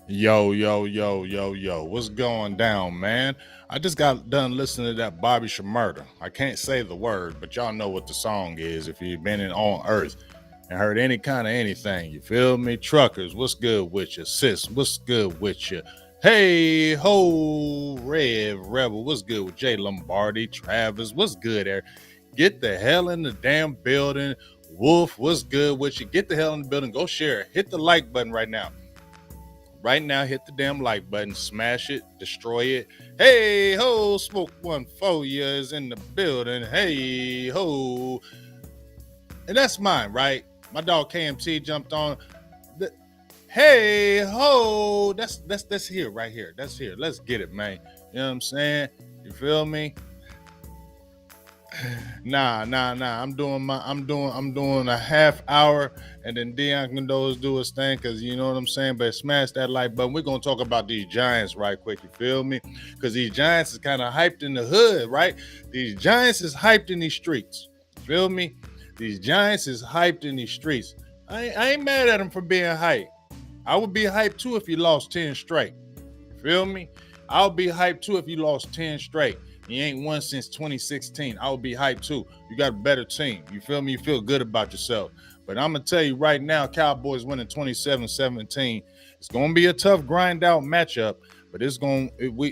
Yo, yo, yo, yo, yo. What's going down, man? I just got done listening to that Bobby Shmurda. I can't say the word, but y'all know what the song is if you've been on Earth and heard any kind of anything. You feel me? Truckers, what's good with you? Sis, what's good with you? Hey, ho, Rev, Rebel, what's good with Jay Lombardi? Travis, what's good there? Get the hell in the damn building. Wolf, what's good with you? Get the hell in the building. Go share. Hit the like button right now. Right now, hit the damn like button, smash it, destroy it. Hey ho, Smoke 14 is in the building. Hey ho, and that's mine, right? My dog KMT jumped on. Hey ho, that's here, right here. That's here. Let's get it, man. You know what I'm saying? You feel me? Nah. I'm doing a half hour, and then Dion can do his thing, because you know what I'm saying. But smash that like button. We're gonna talk about these Giants right quick. You feel me? Because these Giants is kind of hyped in the hood, right? These Giants is hyped in these streets. You feel me? These Giants is hyped in these streets. I ain't mad at them for being hyped. I would be hyped too if you lost 10 straight. You feel me? I'll be hyped too if you lost 10 straight. You ain't won since 2016. I would be hyped too. You got a better team. You feel me? You feel good about yourself. But I'm going to tell you right now, Cowboys winning 27-17. It's going to be a tough grind out matchup, but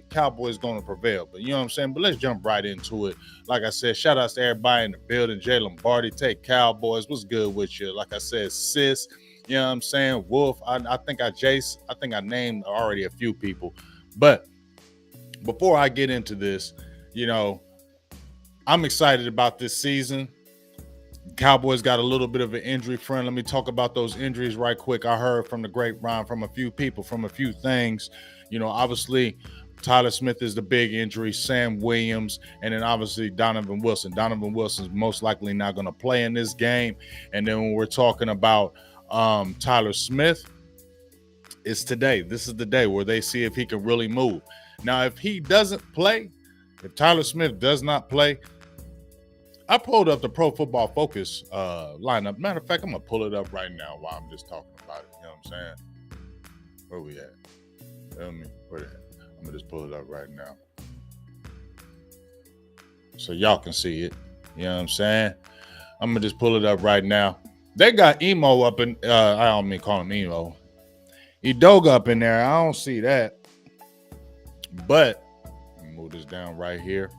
Cowboys going to prevail. But you know what I'm saying? But let's jump right into it. Like I said, shout outs to everybody in the building. Jay Lombardi, take Cowboys. What's good with you? Like I said, Sis, you know what I'm saying? Wolf, I think I named already a few people. But before I get into this, you know, I'm excited about this season. Cowboys got a little bit of an injury front. Let me talk about those injuries right quick. I heard from the grapevine from a few people, from a few things. You know, obviously, Tyler Smith is the big injury, Sam Williams, and then obviously Donovan Wilson. Donovan Wilson's most likely not going to play in this game. And then when we're talking about Tyler Smith, it's today. This is the day where they see if he can really move. Now, if he doesn't play, if Tyler Smith does not play, I pulled up the Pro Football Focus lineup. Matter of fact, I'm going to pull it up right now while I'm just talking about it. You know what I'm saying? Where we at? Tell me. Where at? I'm going to just pull it up right now so y'all can see it. You know what I'm saying? I'm going to just pull it up right now. They got Emo up in, I don't mean call him Emo. Edoga up in there. I don't see that. But move this down right here.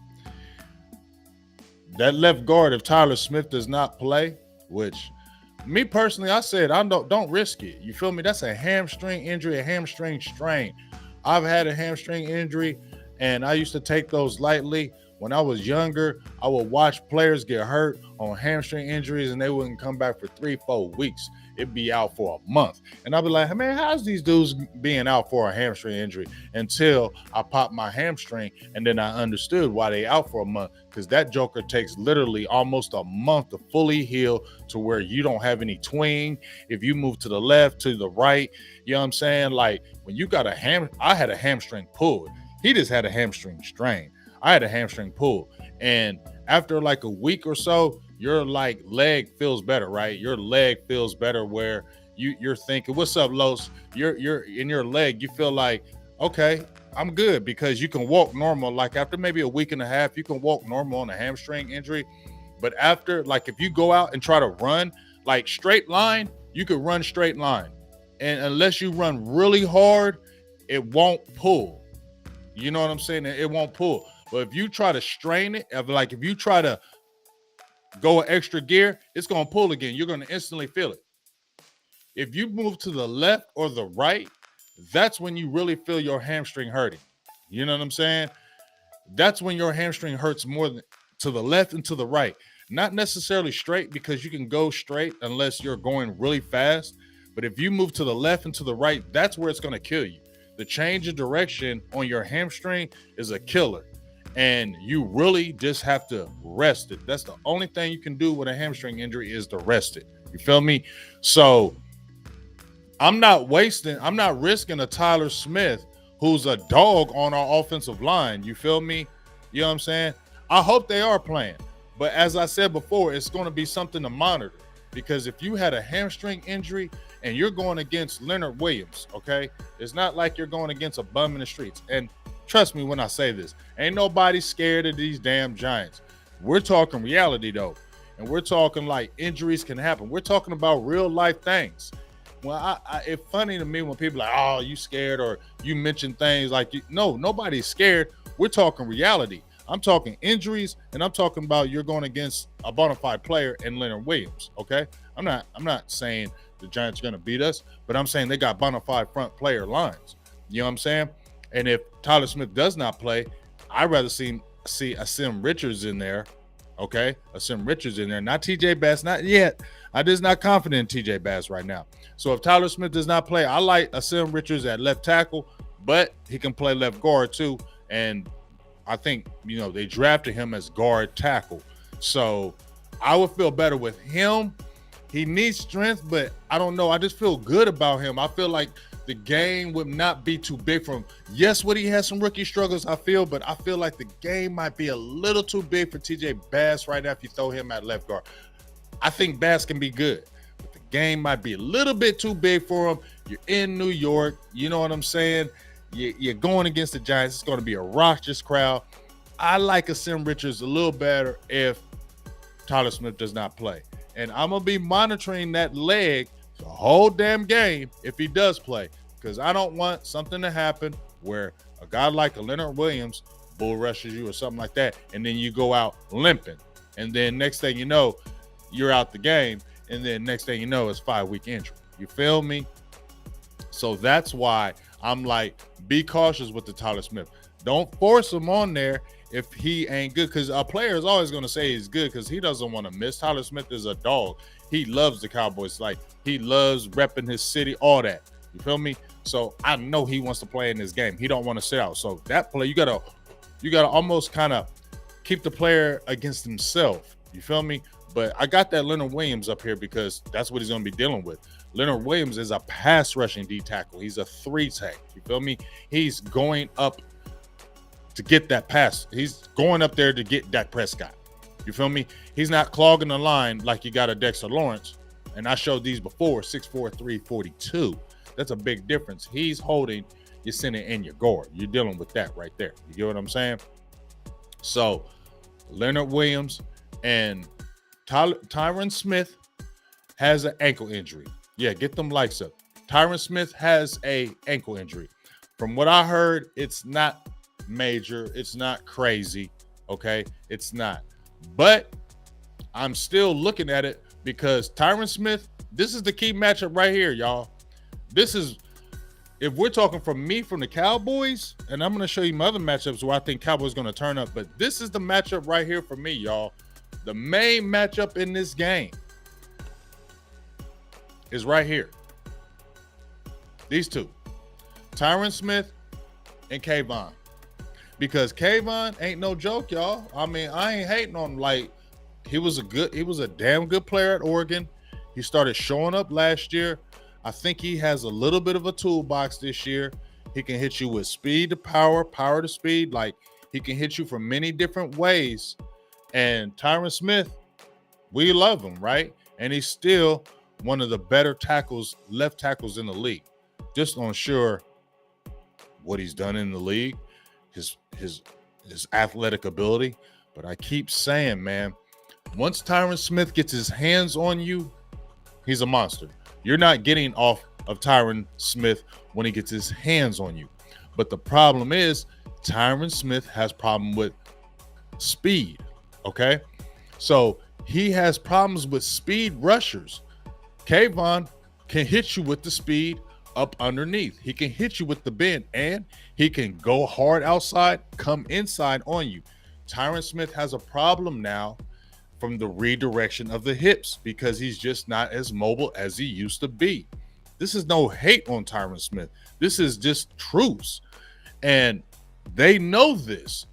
That left guard, if Tyler Smith does not play, which me personally, I said I don't risk it. You feel me? That's a hamstring injury, a hamstring strain. I've had a hamstring injury, and I used to take those lightly. When I was younger, I would watch players get hurt on hamstring injuries, and they wouldn't come back for 3-4 weeks. It'd be out for a month. And I'd be like, hey, man, how's these dudes being out for a hamstring injury? Until I popped my hamstring, and then I understood why they out for a month, because that joker takes literally almost a month to fully heal to where you don't have any twing. If you move to the left, to the right, you know what I'm saying? Like when you got I had a hamstring pull. He just had a hamstring strain. I had a hamstring pull. And after like a week or so, your like leg feels better, right? Your leg feels better where you're thinking, what's up, Los? You're in your leg, you feel like, okay, I'm good, because you can walk normal. Like after maybe a week and a half, you can walk normal on a hamstring injury. But after, like if you go out and try to run, like straight line, you could run straight line. And unless you run really hard, it won't pull. You know what I'm saying? It won't pull. But if you try to strain it, if you try to go an extra gear, it's going to pull again. You're going to instantly feel it. If you move to the left or the right, that's when you really feel your hamstring hurting. You know what I'm saying? That's when your hamstring hurts more than to the left and to the right. Not necessarily straight, because you can go straight unless you're going really fast. But if you move to the left and to the right, that's where it's going to kill you. The change of direction on your hamstring is a killer. And you really just have to rest it. That's the only thing you can do with a hamstring injury is to rest it. You feel me? So I'm not risking a Tyler Smith who's a dog on our offensive line. You feel me? You know what I'm saying? I hope they are playing. But as I said before, it's going to be something to monitor because if you had a hamstring injury and you're going against Leonard Williams, okay, it's not like you're going against a bum in the streets. And trust me when I say this, ain't nobody scared of these damn Giants. We're talking reality, though. And we're talking like injuries can happen. We're talking about real life things. Well, it's funny to me when people are like, oh, you scared or you mention things like, no, nobody's scared. We're talking reality. I'm talking injuries, and I'm talking about you're going against a bona fide player in Leonard Williams, okay? I'm not saying the Giants are going to beat us, but I'm saying they got bona fide front player lines. You know what I'm saying? And if Tyler Smith does not play, I'd rather see a Sim Richards in there, okay? A Sim Richards in there, not TJ Bass, not yet. I'm just not confident in TJ Bass right now. So if Tyler Smith does not play, I like a Sim Richards at left tackle, but he can play left guard too. And I think, they drafted him as guard tackle. So I would feel better with him. He needs strength, but I don't know. I just feel good about him. I feel like the game would not be too big for him. Yes, would he have some rookie struggles, but I feel like the game might be a little too big for TJ Bass right now if you throw him at left guard. I think Bass can be good, but the game might be a little bit too big for him. You're in New York. You know what I'm saying? You're going against the Giants. It's going to be a raucous crowd. I like a Sim Richards a little better if Tyler Smith does not play. And I'm going to be monitoring that leg the whole damn game if he does play, because I don't want something to happen where a guy like a Leonard Williams bull rushes you or something like that, and then you go out limping. And then next thing you know, you're out the game, and then next thing you know, it's 5-week injury. You feel me? So that's why I'm like, be cautious with the Tyler Smith. Don't force him on there if he ain't good, because a player is always going to say he's good because he doesn't want to miss. Tyler Smith is a dog. He loves the Cowboys. Like, he loves repping his city, all that. You feel me? So I know he wants to play in this game. He don't want to sit out. So that play, you gotta almost kind of keep the player against himself. You feel me? But I got that Leonard Williams up here because that's what he's going to be dealing with. Leonard Williams is a pass rushing D tackle. He's a 3-tech. You feel me? He's going up to get that pass. He's going up there to get Dak Prescott. You feel me? He's not clogging the line like you got a Dexter Lawrence. And I showed these before, 6'4", 342. That's a big difference. He's holding your center and your guard. You're dealing with that right there. You get what I'm saying? So Leonard Williams and Tyron Smith has an ankle injury. Yeah, get them likes up. Tyron Smith has a ankle injury. From what I heard, it's not major. It's not crazy. Okay? It's not. But I'm still looking at it because Tyron Smith, this is the key matchup right here, y'all. This is, if we're talking from the Cowboys, and I'm going to show you my other matchups where I think Cowboys going to turn up, but this is the matchup right here for me, y'all. The main matchup in this game is right here. These two, Tyron Smith and Kayvon. Because Kayvon ain't no joke, y'all. I mean, I ain't hating on him. Like, he was a damn good player at Oregon. He started showing up last year. I think he has a little bit of a toolbox this year. He can hit you with speed to power, power to speed. Like, he can hit you from many different ways. And Tyron Smith, we love him, right? And he's still one of the better tackles, left tackles in the league. Just unsure what he's done in the league, his athletic ability. But I keep saying, man, once Tyron Smith gets his hands on you, he's a monster. You're not getting off of Tyron Smith when he gets his hands on you. But the problem is Tyron Smith has problem with speed, okay? So he has problems with speed rushers. Kayvon can hit you with the speed up underneath. He can hit you with the bend, and he can go hard outside, come inside on you. Tyron Smith has a problem now from the redirection of the hips because he's just not as mobile as he used to be. This is no hate on Tyron Smith. This is just truths. And they know this.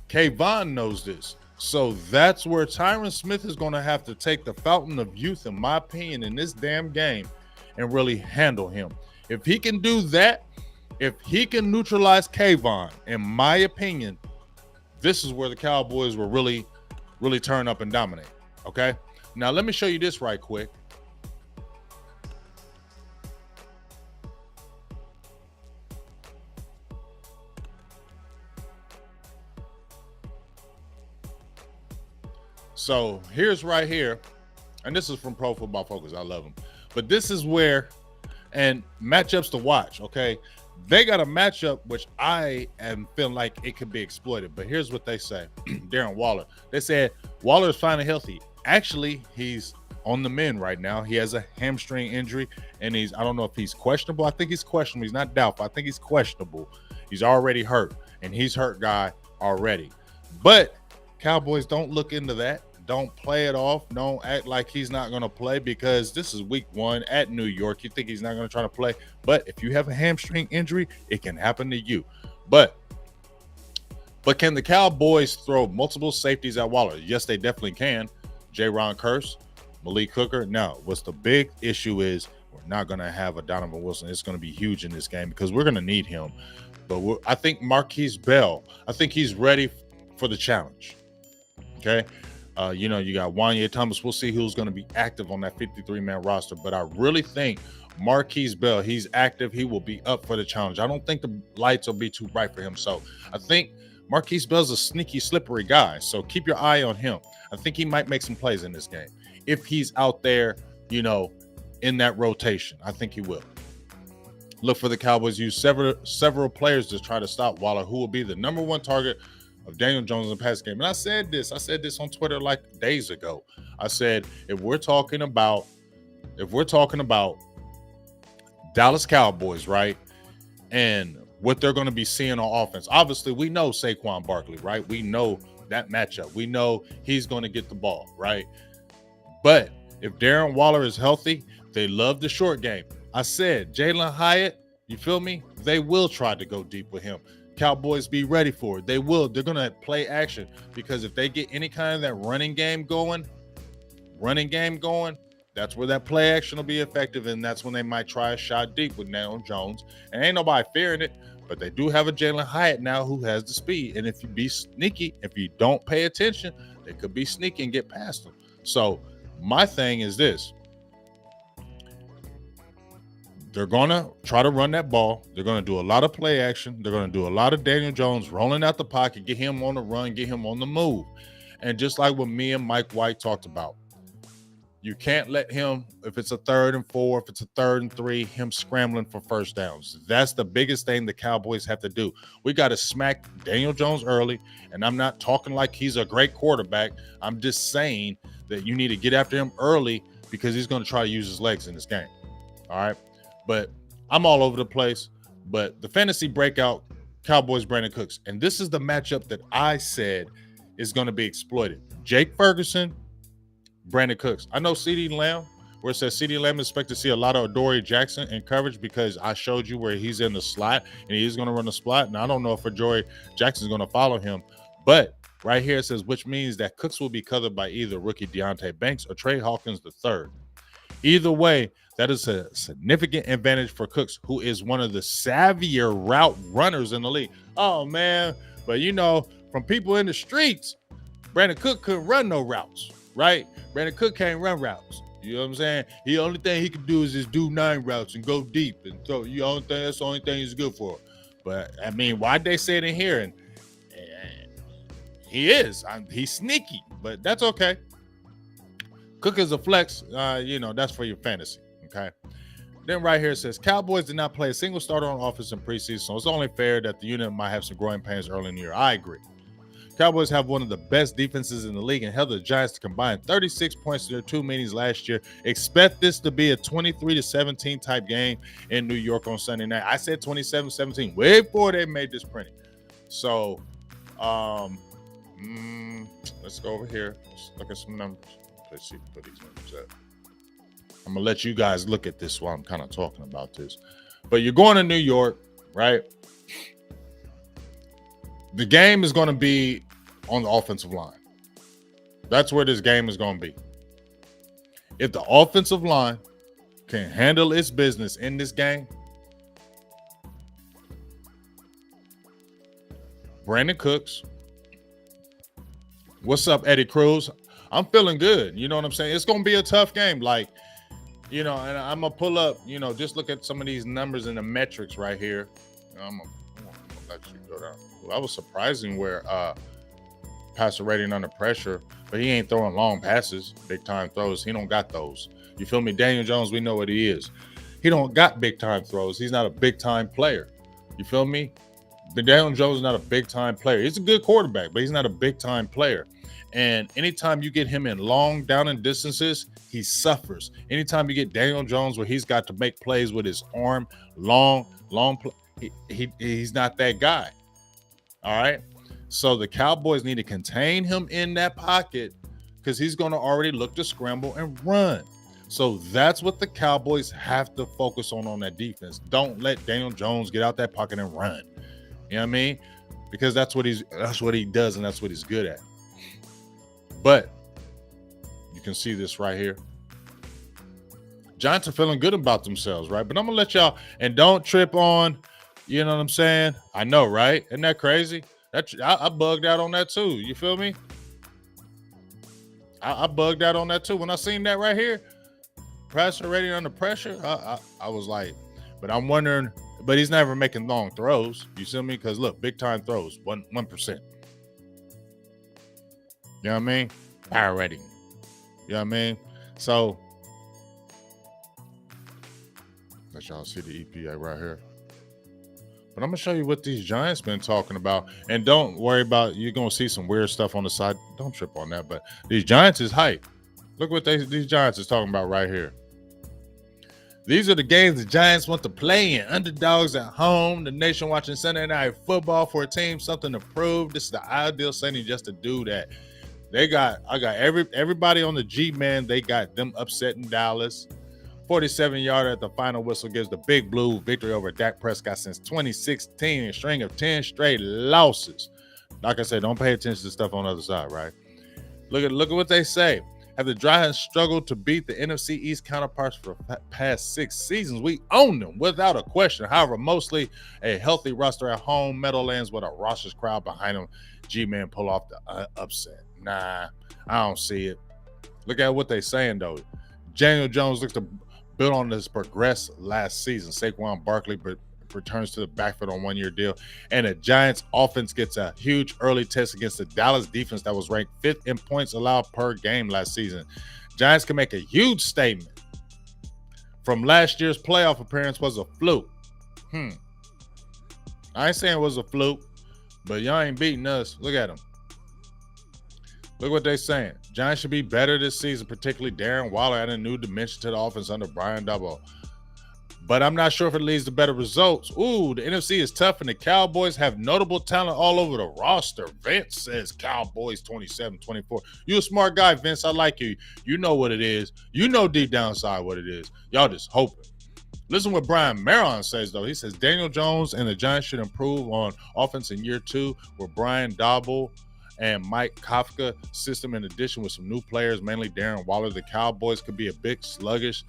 Kayvon knows this. So that's where Tyron Smith is going to have to take the fountain of youth, in my opinion, in this damn game and really handle him. If he can do that, if he can neutralize Kayvon, in my opinion, this is where the Cowboys will really, really turn up and dominate. Okay? Now, let me show you this right quick. So here's right here, and this is from Pro Football Focus. I love them. But this is where, and matchups to watch, okay? They got a matchup which I am feeling like it could be exploited. But here's what they say. Darren Waller. They said Waller is finally healthy. Actually, he's on the mend right now. He has a hamstring injury, and I don't know if he's questionable. I think he's questionable. He's not doubtful. I think he's questionable. He's already hurt, and he's hurt guy already. But Cowboys, don't look into that. Don't play it off. Don't act like he's not going to play, because this is week 1 at New York. You think he's not going to try to play. But if you have a hamstring injury, it can happen to you. But can the Cowboys throw multiple safeties at Waller? Yes, they definitely can. J-Ron Kearse, Malik Hooker. Now, what's the big issue is we're not going to have a Donovan Wilson. It's going to be huge in this game because we're going to need him. But I think Marquise Bell, I think he's ready for the challenge. Okay. You got Wanya Thomas. We'll see who's going to be active on that 53-man roster. But I really think Marquise Bell, he's active. He will be up for the challenge. I don't think the lights will be too bright for him. So I think Marquise Bell's a sneaky, slippery guy. So keep your eye on him. I think he might make some plays in this game. If he's out there, in that rotation, I think he will. Look for the Cowboys use several players to try to stop Waller, who will be the number 1 target of Daniel Jones in the pass game. And I said this on Twitter like days ago. I said, if we're talking about Dallas Cowboys, right? And what they're going to be seeing on offense. Obviously, we know Saquon Barkley, right? We know that matchup. We know he's going to get the ball, right? But if Darren Waller is healthy, they love the short game. I said, Jalen Hyatt, you feel me? They will try to go deep with him. Cowboys, be ready for it. They will. They're going to play action, because if they get any kind of that running game going, that's where that play action will be effective, and that's when they might try a shot deep with Daniel Jones. And ain't nobody fearing it, but they do have a Jalen Hyatt now who has the speed. And if you be sneaky, if you don't pay attention, they could be sneaky and get past them. So my thing is this. They're going to try to run that ball. They're going to do a lot of play action. They're going to do a lot of Daniel Jones rolling out the pocket, get him on the run, get him on the move. And just like what me and Mike White talked about, you can't let him, if it's a 3rd and 4, if it's a 3rd and 3, him scrambling for first downs. That's the biggest thing the Cowboys have to do. We got to smack Daniel Jones early, and I'm not talking like he's a great quarterback. I'm just saying that you need to get after him early, because he's going to try to use his legs in this game. All right? But I'm all over the place. But the fantasy breakout, Cowboys, Brandon Cooks. And this is the matchup that I said is going to be exploited. Jake Ferguson, Brandon Cooks. I know CeeDee Lamb, where it says CeeDee Lamb expect to see a lot of Adoree Jackson in coverage, because I showed you where he's in the slot and he's going to run the slot. And I don't know if Adoree Jackson is going to follow him. But right here it says, which means that Cooks will be covered by either rookie Deontay Banks or Trey Hawkins III. Either way, that is a significant advantage for Cooks, who is one of the savvier route runners in the league. Oh, man. But, from people in the streets, Brandon Cook couldn't run no routes, right? Brandon Cook can't run routes. You know what I'm saying? The only thing he can do is just do 9 routes and go deep. And so that's the only thing he's good for. But, I mean, why'd they say it in here? And he is. He's sneaky, but that's okay. Cook is a flex. That's for your fantasy. Okay. Then right here it says, Cowboys did not play a single starter on offense in preseason, so it's only fair that the unit might have some growing pains early in the year. I agree. Cowboys have one of the best defenses in the league and held the Giants to combine 36 points in their 2 meetings last year. Expect this to be a 23-17 type game in New York on Sunday night. I said 27-17 way before they made this printing. So, let's go over here. Let's look at some numbers. Let's see, put these numbers up. I'm going to let you guys look at this while I'm kind of talking about this. But you're going to New York, right? The game is going to be on the offensive line. That's where this game is going to be. If the offensive line can handle its business in this game, Brandon Cooks, what's up, Eddie Cruz? I'm feeling good. You know what I'm saying? It's going to be a tough game. Like, you know, and I'm going to pull up, you know, just look at some of these numbers and the metrics right here. I'm going to let you go down. That was surprising where passer rating under pressure, but he ain't throwing long passes, big time throws. He don't got those. You feel me? Daniel Jones, we know what he is. He don't got big time throws. He's not a big time player. You feel me? But Daniel Jones is not a big time player. He's a good quarterback, but he's not a big time player. And anytime you get him in long down and distances, he suffers. Anytime you get Daniel Jones where he's got to make plays with his arm, long he's not that guy. All right. So the Cowboys need to contain him in that pocket because he's going to already look to scramble and run. So that's what the Cowboys have to focus on that defense. Don't let Daniel Jones get out that pocket and run. You know what I mean? Because that's what he does and that's what he's good at. But you can see this right here. Giants are feeling good about themselves, right? But I'm going to let y'all, and don't trip on, you know what I'm saying? I know, right? Isn't that crazy? I bugged out on that too. You feel me? I bugged out on that too. When I seen that right here, passer rating under pressure, I was like, but I'm wondering, but he's never making long throws. You see me? Because look, big time throws, 1%. You know what I mean? Power rating. You know what I mean? So let y'all see the EPA right here. But I'm going to show you what these Giants been talking about. And don't worry about, you're going to see some weird stuff on the side. Don't trip on that. But these Giants is hype. Look what these Giants is talking about right here. These are the games the Giants want to play in. Underdogs at home. The nation watching Sunday Night Football for a team. Something to prove. This is the ideal setting just to do that. I got everybody on the G, man. They got them upset in Dallas. 47-yarder at the final whistle gives the Big Blue victory over Dak Prescott since 2016, a string of 10 straight losses. Like I said, don't pay attention to stuff on the other side, right? Look at what they say. Have the Giants struggled to beat the NFC East counterparts for the past 6 seasons? We own them without a question. However, mostly a healthy roster at home, Meadowlands with a raucous crowd behind them. G-Man pull off the upset. Nah, I don't see it. Look at what they saying, though. Daniel Jones looks to build on this progress last season. Saquon Barkley returns to the backfield on 1-year deal. And the Giants offense gets a huge early test against the Dallas defense that was ranked 5th in points allowed per game last season. Giants can make a huge statement. From last year's playoff appearance was a fluke. I ain't saying it was a fluke, but y'all ain't beating us. Look at them. Look what they're saying. Giants should be better this season, particularly Darren Waller adding a new dimension to the offense under Brian Daboll. But I'm not sure if it leads to better results. Ooh, the NFC is tough, and the Cowboys have notable talent all over the roster. Vince says Cowboys 27-24. You a smart guy, Vince. I like you. You know what it is. You know deep down inside what it is. Y'all just hoping. Listen what Brian Maron says, though. He says Daniel Jones and the Giants should improve on offense in year 2 with Brian Daboll and Mike Kafka system, in addition with some new players, mainly Darren Waller. The Cowboys could be a bit sluggish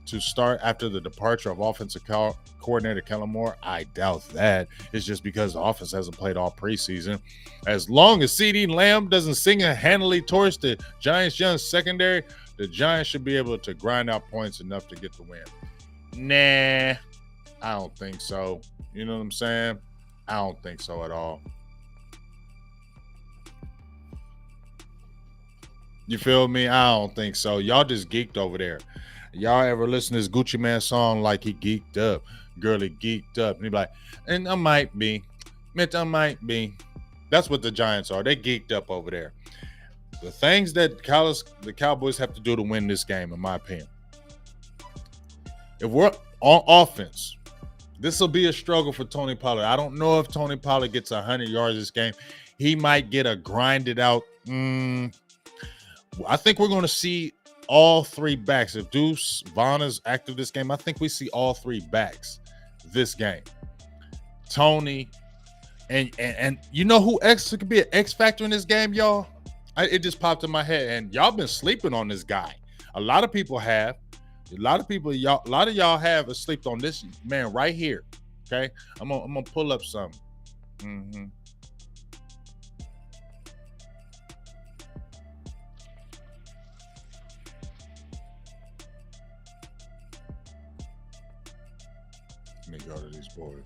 to start after the departure of offensive coordinator Kellen Moore. I doubt that. It's just because the offense hasn't played all preseason. As long as CeeDee Lamb doesn't single-handedly torch the Giants' young secondary, the Giants should be able to grind out points enough to get the win. Nah, I don't think so. You know what I'm saying? I don't think so at all. You feel me? I don't think so. Y'all just geeked over there. Y'all ever listen to this Gucci Man song like he geeked up? Girly geeked up. And he be like, and I might be. Mitch, I might be. That's what the Giants are. They geeked up over there. The things that the Cowboys have to do to win this game, in my opinion. If we're on offense, this will be a struggle for Tony Pollard. I don't know if Tony Pollard gets 100 yards this game. He might get a grinded out. I think we're going to see all three backs. If Deuce Vaughn is active this game, I think we see all three backs this game. Tony, and you know who X could be an X factor in this game, y'all? It just popped in my head, and y'all been sleeping on this guy. A lot of people have. A lot of y'all have slept on this man right here. Okay, I'm gonna pull up something. Mm-hmm. Let me go to these boys.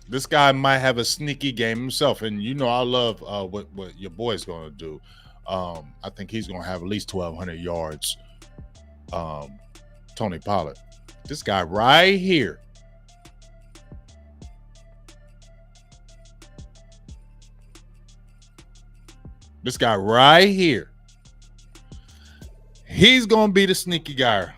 This guy might have a sneaky game himself, and you know I love what your boy's gonna do. I think he's gonna have at least 1,200 yards. Tony Pollard, this guy right here. This guy right here. He's gonna be the sneaky guy.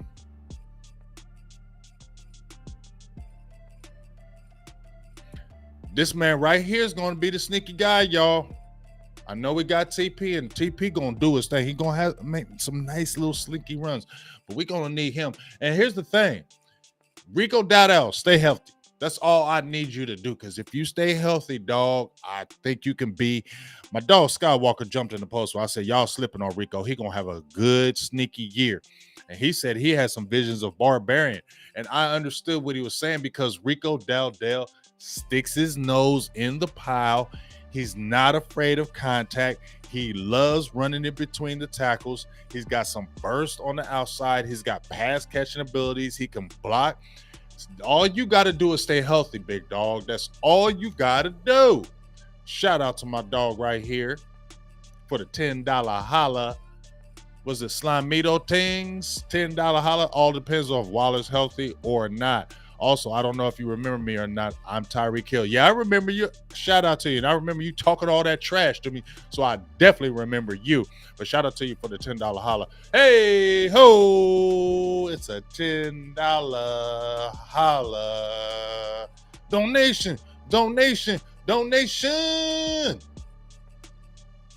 This man right here is going to be the sneaky guy, y'all. I know we got TP, and TP going to do his thing. He going to make some nice little slinky runs, but we're going to need him. And here's the thing. Rico Dowdell, stay healthy. That's all I need you to do, because if you stay healthy, dog, I think you can be. My dog Skywalker jumped in the post where I said, y'all slipping on Rico. He going to have a good, sneaky year. And he said he had some visions of Barbarian. And I understood what he was saying, because Rico Dowdell sticks his nose in the pile. He's not afraid of contact. He loves running in between the tackles. He's got some burst on the outside. He's got pass catching abilities. He can block. All you got to do is stay healthy, big dog. That's all you got to do. Shout out to my dog right here for the $10 holla. Was it Slimito Tings? $10 holla. All depends on if Waller's healthy or not. Also, I don't know if you remember me or not. I'm Tyreek Hill. Yeah, I remember you. Shout out to you. And I remember you talking all that trash to me. So I definitely remember you. But shout out to you for the $10 holla. Hey, ho. It's a $10 holla. Donation.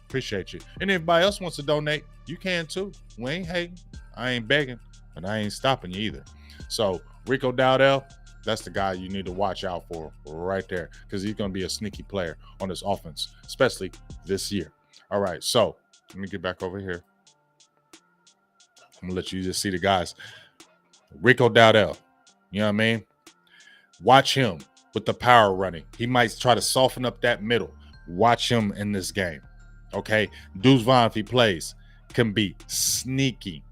Appreciate you. And if anybody else wants to donate, you can too. We ain't hating. I ain't begging. But I ain't stopping you either. So, Rico Dowdell, that's the guy you need to watch out for right there, because he's going to be a sneaky player on this offense, especially this year. All right, so let me get back over here. I'm going to let you just see the guys. Rico Dowdell, you know what I mean? Watch him with the power running. He might try to soften up that middle. Watch him in this game, okay? Deuce Vaughn, if he plays, can be sneaky.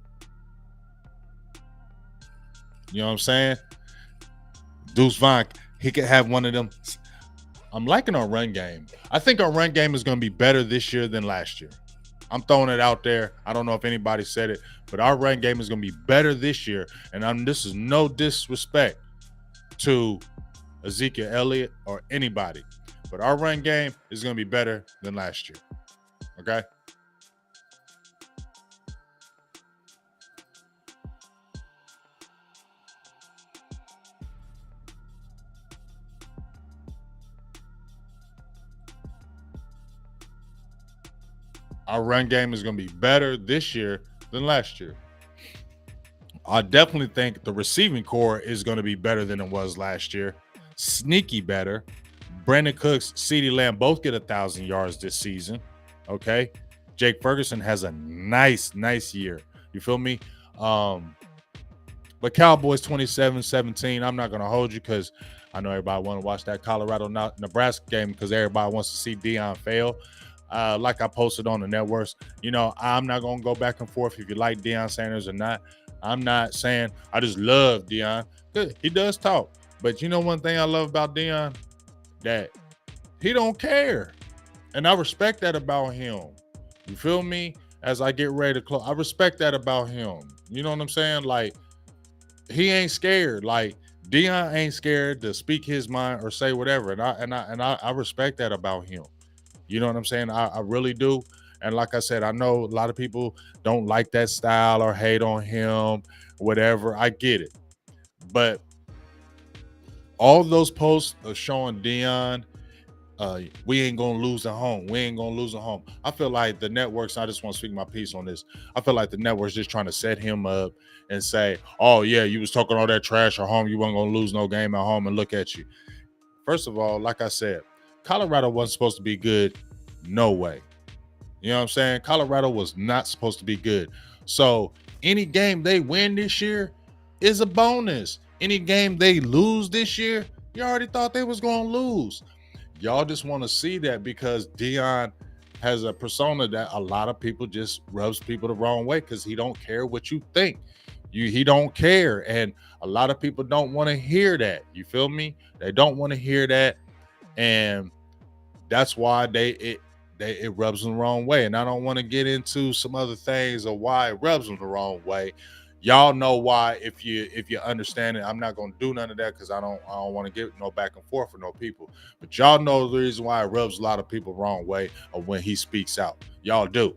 You know what I'm saying? Deuce Vaughn, he could have one of them. I'm liking our run game. I think our run game is going to be better this year than last year. I'm throwing it out there. I don't know if anybody said it, but our run game is going to be better this year. And this is no disrespect to Ezekiel Elliott or anybody, but our run game is going to be better than last year. Okay? Our run game is going to be better this year than last year. I definitely think the receiving core is going to be better than it was last year. Sneaky better. Brandon Cooks, CeeDee Lamb both get 1,000 yards this season. Okay. Jake Ferguson has a nice year. You feel me? But Cowboys 27-17. I'm not going to hold you, because I know everybody want to watch that Colorado-Nebraska game, because everybody wants to see Dion fail. Like I posted on the networks, you know, I'm not going to go back and forth if you like Dion Sanders or not. I'm not saying I just love Dion. Good. He does talk. But you know one thing I love about Dion? That he don't care. And I respect that about him. You feel me? As I get ready to close, I respect that about him. You know what I'm saying? Like, he ain't scared. Like, Dion ain't scared to speak his mind or say whatever. And I respect that about him. You know what I'm saying? I really do. And like I said, I know a lot of people don't like that style or hate on him, whatever. I get it. But all those posts are showing Dion We ain't gonna lose at home. We ain't gonna lose at home. I feel like the networks, I just want to speak my piece on this. I feel like the networks just trying to set him up and say, oh yeah, you was talking all that trash at home. You weren't gonna lose no game at home, and look at you. First of all, like I said, Colorado wasn't supposed to be good. No way. You know what I'm saying? Colorado was not supposed to be good. So any game they win this year is a bonus. Any game they lose this year, you already thought they was going to lose. Y'all just want to see that because Dion has a persona that a lot of people just rubs people the wrong way because he don't care what you think. He don't care. And a lot of people don't want to hear that. You feel me? They don't want to hear that. And that's why it rubs them the wrong way. And I don't want to get into some other things of why it rubs them the wrong way. Y'all know why. If you understand it, I'm not gonna do none of that because I don't want to get no back and forth with no people. But y'all know the reason why it rubs a lot of people the wrong way of when he speaks out. Y'all do,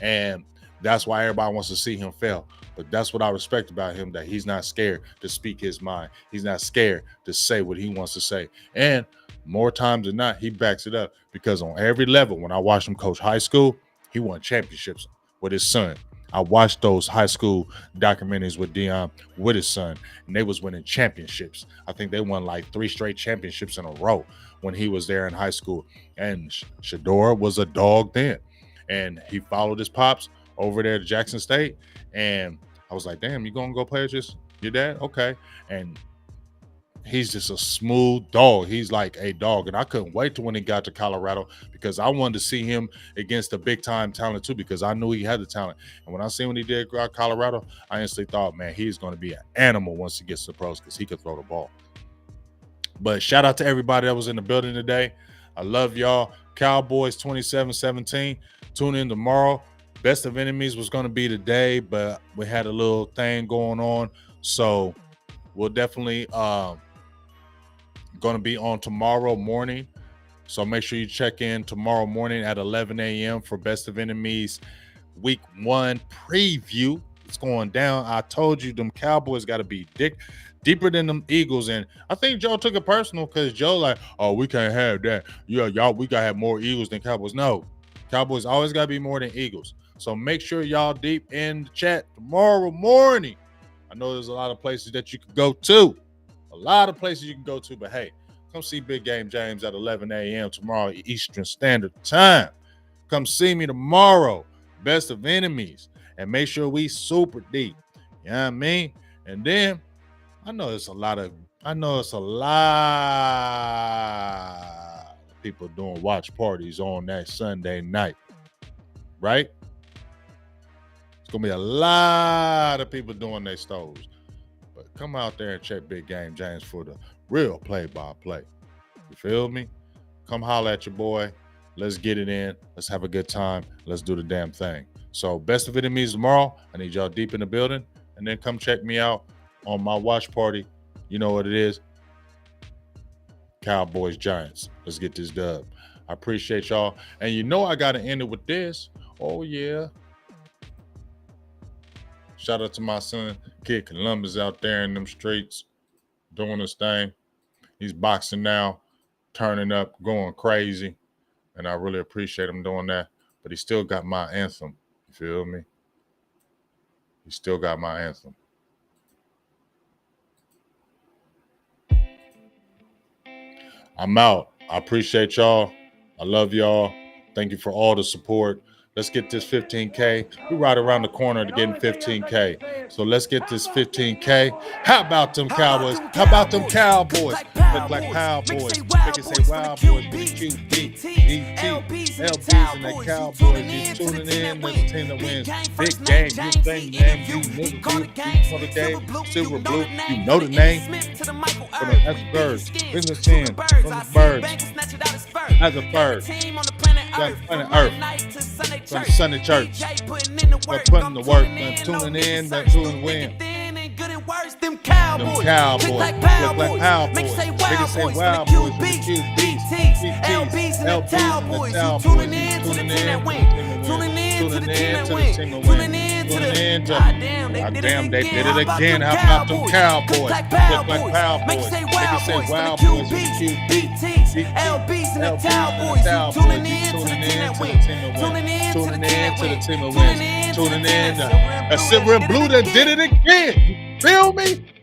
and that's why everybody wants to see him fail. But that's what I respect about him, that he's not scared to speak his mind. He's not scared to say what he wants to say. And more times than not, he backs it up because on every level, when I watched him coach high school, he won championships with his son. I watched those high school documentaries with Dion with his son, and they was winning championships. I think they won like 3 straight championships in a row when he was there in high school. And Shador was a dog then. And he followed his pops over there to Jackson State. And I was like, damn, you going to go play with your dad? Okay. And he's just a smooth dog. He's like a dog. And I couldn't wait till when he got to Colorado because I wanted to see him against the big time talent too because I knew he had the talent. And when I seen when he did go out Colorado, I instantly thought, man, he's going to be an animal once he gets to the pros because he could throw the ball. But shout out to everybody that was in the building today. I love y'all. Cowboys 27-17. Tune in tomorrow. Best of Enemies was going to be today, but we had a little thing going on. So we'll definitely going to be on tomorrow morning. So make sure you check in tomorrow morning at 11 a.m. for Best of Enemies Week 1 preview. It's going down. I told you them Cowboys got to be deeper than them Eagles. And I think Joe took it personal because Joe like, oh, we can't have that. Yeah, y'all, we got to have more Eagles than Cowboys. No, Cowboys always got to be more than Eagles. So make sure y'all deep in the chat tomorrow morning. I know there's a lot of places that you can go to. A lot of places you can go to, but hey, come see Big Game James at 11 a.m. tomorrow Eastern Standard Time. Come see me tomorrow, Best of Enemies, and make sure we super deep. You know what I mean? And then I know it's a lot of people doing watch parties on that Sunday night, right? It's gonna be a lot of people doing their stoves. But come out there and check Big Game James for the real play-by-play. You feel me? Come holler at your boy. Let's get it in. Let's have a good time. Let's do the damn thing. So Best of Enemies tomorrow. I need y'all deep in the building. And then come check me out on my watch party. You know what it is? Cowboys Giants. Let's get this dub. I appreciate y'all. And you know I got to end it with this. Oh, yeah. Shout out to my son, Kid Columbus, out there in them streets doing his thing. He's boxing now, turning up, going crazy. And I really appreciate him doing that. But he still got my anthem. You feel me? He still got my anthem. I'm out. I appreciate y'all. I love y'all. Thank you for all the support. Let's get this 15K. We're right around the corner to getting 15K. So let's get this 15K. How about them Cowboys? How about them Cowboys? Look like Cowboys. They can say Wild Boys, BQD, DT, LBs, and the Cowboys. You tuning in, the team that wins. Big game, you think name, you know the game. Silver Blue, you know the name. From the birds, business in, from the birds, as a bird, planet Earth. From Sunday church, they're putting the work, they're tuning in, they're doing win. Them Cowboys, look like Cowboys. Make say Wild Boys, BGJ, LBs and the Cowboys. You tuning in to the team that win. Tuning in to the team that win. Tuning in to the goddamn, they did it again. How about them Cowboys? Look like Cowboys. Make say Wild Cowboys, for the Wild Boys, QBs, BTs, LBs, and the Cowboys. You tuning in to the team that win. Tuning in to the team that win. Tuning in to the team that win. Silver and Blue that did it again. You feel me?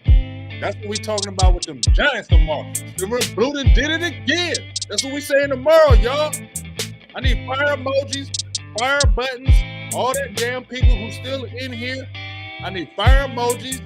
That's what we talking about with them Giants tomorrow. Silver and Blue that did it again. That's what we saying tomorrow, y'all. I need fire emojis, fire buttons, all that damn people who still in here. I need fire emojis.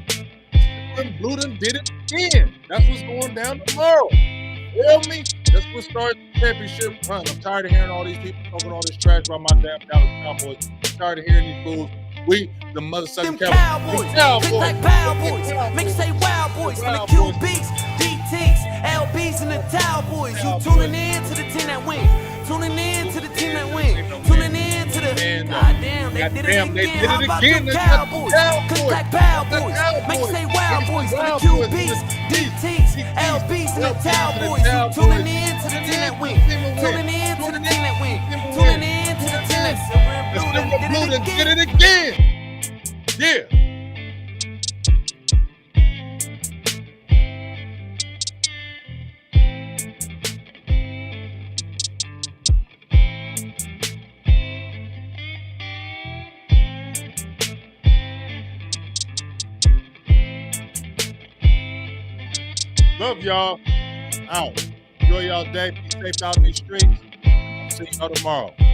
Silver and Blue done did it again. That's what's going down tomorrow. Feel me? That's what starts the championship run. I'm tired of hearing all these people talking all this trash about my damn Dallas Cowboys. I'm tired of hearing these fools. We, the mother sucking Cowboys. Think like Cowboys. Make you say Wild Boys. From the QBs, DTs, LBs, and the Cowboys. You tuning in to the team that win. Tuning in to the team that win. Tuning in to the. Goddamn, they did it again. How about them Cowboys? Cause like Cowboys. Make you say Wild Boys. From the QBs, DTs, LBs, and the Cowboys. You tuning in to the team that win. Tuning in to the team that win. Tuning in to the team that win. Blue did it again. Yeah. Love y'all. Out. Enjoy y'all day. Be safe out in these streets. See y'all tomorrow.